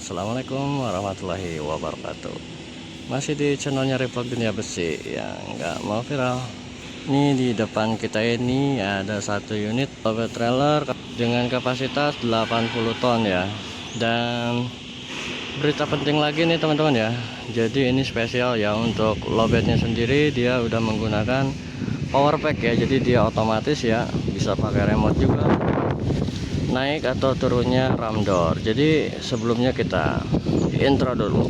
Assalamualaikum warahmatullahi wabarakatuh. Masih di channelnya Revlog Dunia Besi yang nggak mau viral. Ini di depan kita ini ada satu unit lowbat trailer dengan kapasitas 80 ton ya. Dan berita penting lagi nih teman-teman ya. Jadi ini spesial ya, untuk lowbatnya sendiri dia udah menggunakan power pack ya. Jadi dia otomatis ya, bisa pakai remote juga, naik atau turunnya ram door. Jadi sebelumnya kita intro dulu.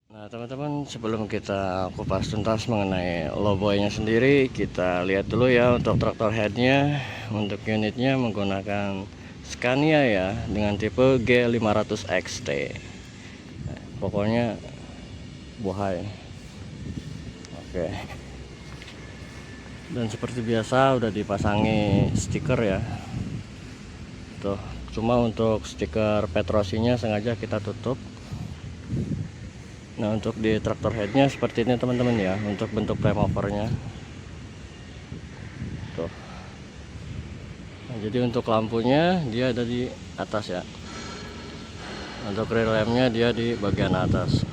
Nah teman-teman, sebelum kita kupas tuntas mengenai lowboynya sendiri, kita lihat dulu ya untuk traktor headnya. Untuk unitnya menggunakan Scania ya, dengan tipe G500 XT. Nah, pokoknya buhay. Oke. Dan seperti biasa udah dipasangi stiker ya. Tuh, cuma untuk stiker Petrosinya sengaja kita tutup. Nah untuk di traktor headnya seperti ini teman-teman ya, untuk bentuk frame overnya tuh. Nah, jadi untuk lampunya dia ada di atas ya. Untuk rear lampnya dia di bagian atas.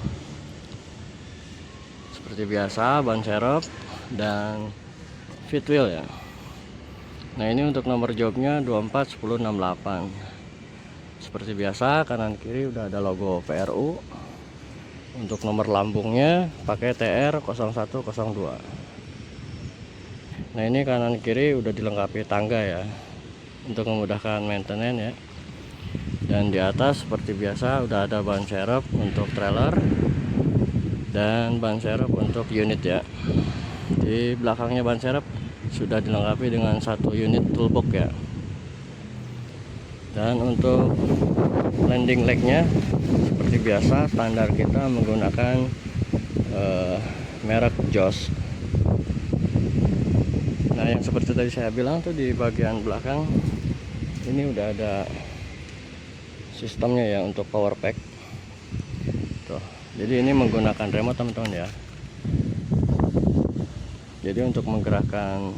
Seperti biasa ban serep dan fit wheel ya. Nah ini untuk nomor jobnya 241068. Seperti biasa kanan kiri udah ada logo PRU. Untuk nomor lambungnya pakai TR0102. Nah ini kanan kiri udah dilengkapi tangga ya, untuk memudahkan maintenance ya. Dan di atas seperti biasa udah ada ban serep untuk trailer dan ban serep untuk unit ya. Di belakangnya ban serep sudah dilengkapi dengan satu unit toolbox ya. Dan untuk landing legnya seperti biasa standar kita menggunakan merek JOS. Nah yang seperti tadi saya bilang tuh, di bagian belakang ini udah ada sistemnya ya untuk power pack tuh. Jadi ini menggunakan remote teman-teman ya. Jadi untuk menggerakkan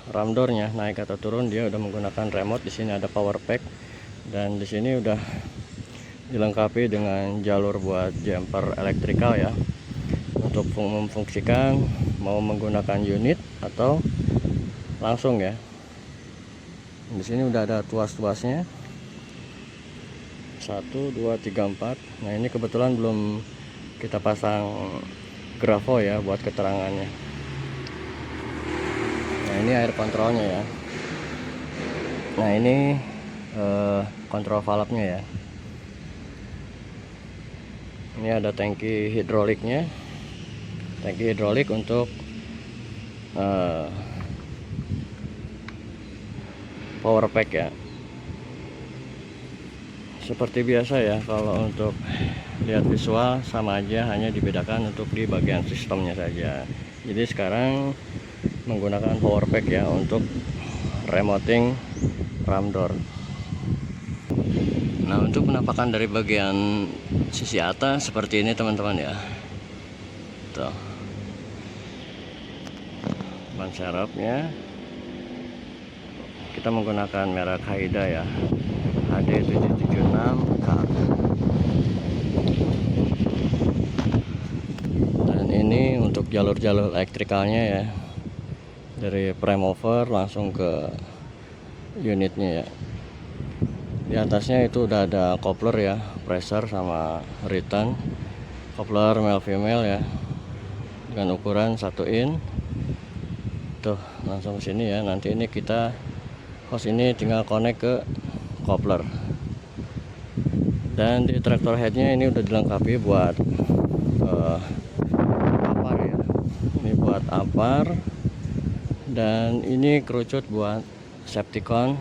ram doornya naik atau turun dia udah menggunakan remote. Di sini ada power pack dan di sini udah dilengkapi dengan jalur buat jumper elektrikal ya, untuk memfungsikan mau menggunakan unit atau langsung ya. Di sini udah ada tuas-tuasnya 1 2 3 4. Nah ini kebetulan belum kita pasang grafo ya buat keterangannya. Nah ini air kontrolnya ya. Nah ini kontrol valve-nya ya. Ini ada tangki hidroliknya, tangki hidrolik untuk power pack ya. Seperti biasa ya, kalau untuk lihat visual sama aja, hanya dibedakan untuk di bagian sistemnya saja. Jadi sekarang menggunakan power pack ya untuk remoting ram door. Nah untuk penampakan dari bagian sisi atas seperti ini teman-teman ya. Tuh, ban serepnya kita menggunakan merek Haida ya, HD776K. Dan ini untuk jalur-jalur elektrikalnya ya, dari prime mover langsung ke unitnya ya. Di atasnya itu udah ada coupler ya, pressure sama return. Coupler male female ya, dengan ukuran 1 in. tuh langsung sini ya. Nanti ini kita hose ini tinggal connect ke coupler. Dan di traktor headnya ini udah dilengkapi buat apar ya. Ini buat apar, dan ini kerucut buat Septicon,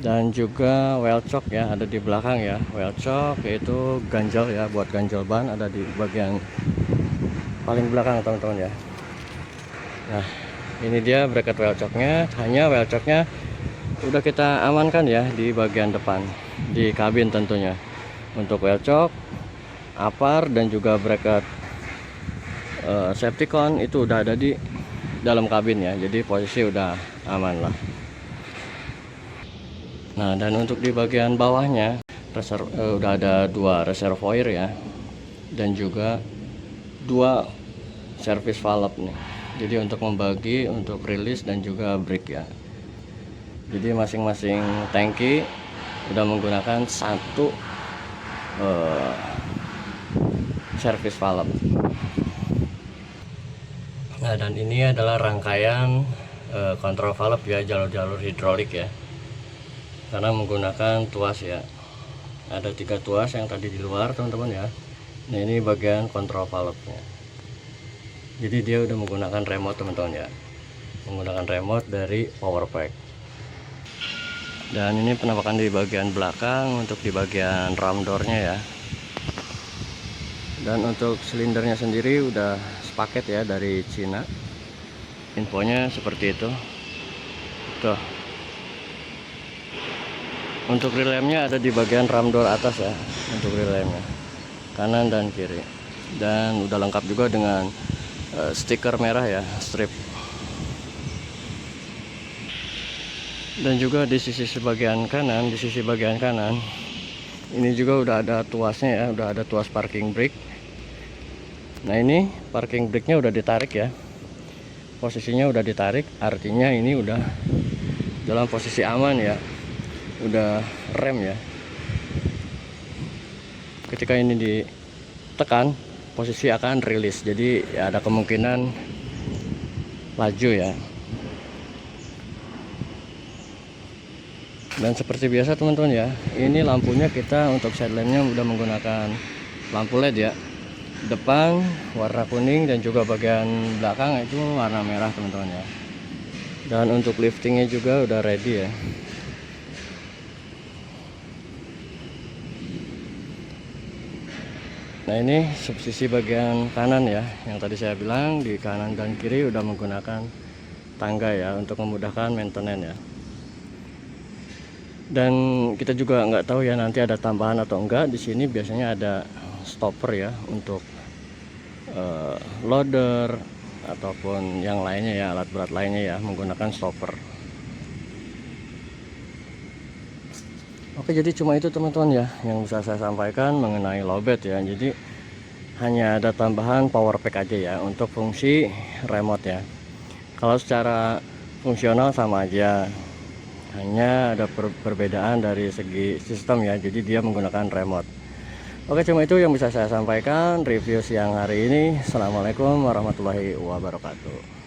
dan juga well chock ya ada di belakang ya. Well chock yaitu ganjel ya, buat ganjel ban ada di bagian paling belakang teman-teman ya. Nah ini dia bracket well chocknya. Hanya well chocknya udah kita amankan ya di bagian depan di kabin tentunya. Untuk well chock, apar, dan juga bracket Septicon itu udah ada di dalam kabin ya, jadi posisi udah aman lah. Nah dan untuk di bagian bawahnya udah ada 2 reservoir ya, dan juga 2 service valve nih. Jadi untuk membagi untuk rilis dan juga brake ya. Jadi masing-masing tangki udah menggunakan 1 service valve. Nah dan ini adalah rangkaian kontrol valve ya, jalur-jalur hidrolik ya, karena menggunakan tuas ya. Ada 3 tuas yang tadi di luar teman-teman ya. Nah ini bagian kontrol valve nya. Jadi dia udah menggunakan remote teman-teman ya, menggunakan remote dari power pack. Dan ini penampakan di bagian belakang untuk di bagian ram door-nya ya. Dan untuk silindernya sendiri udah sepaket ya dari Cina. Infonya seperti itu. Tuh. Untuk relemnya ada di bagian ram door atas ya. Untuk relemnya kanan dan kiri. Dan udah lengkap juga dengan stiker merah ya, strip. Dan juga di sisi bagian kanan, ini juga udah ada tuasnya ya, udah ada tuas parking brake. Nah ini parking brake-nya udah ditarik ya, posisinya udah ditarik, artinya ini udah dalam posisi aman ya, udah rem ya. Ketika ini ditekan, posisi akan rilis, jadi ya ada kemungkinan laju ya. Dan seperti biasa teman-teman ya, ini lampunya kita untuk side lampnya udah menggunakan lampu LED ya. Depan warna kuning dan juga bagian belakang itu warna merah teman-teman ya. Dan untuk liftingnya juga udah ready ya. Nah ini subsisi bagian kanan ya, yang tadi saya bilang di kanan dan kiri udah menggunakan tangga ya untuk memudahkan maintenance ya. Dan kita juga nggak tahu ya nanti ada tambahan atau enggak. Di sini biasanya ada stopper ya untuk loader ataupun yang lainnya ya, alat berat lainnya ya, menggunakan stopper. Oke, jadi cuma itu teman-teman ya yang bisa saya sampaikan mengenai lowbat ya. Jadi hanya ada tambahan power pack aja ya untuk fungsi remote ya. Kalau secara fungsional sama aja, hanya ada perbedaan dari segi sistem ya, jadi dia menggunakan remote. Oke, cuma itu yang bisa saya sampaikan review siang hari ini. Assalamualaikum warahmatullahi wabarakatuh.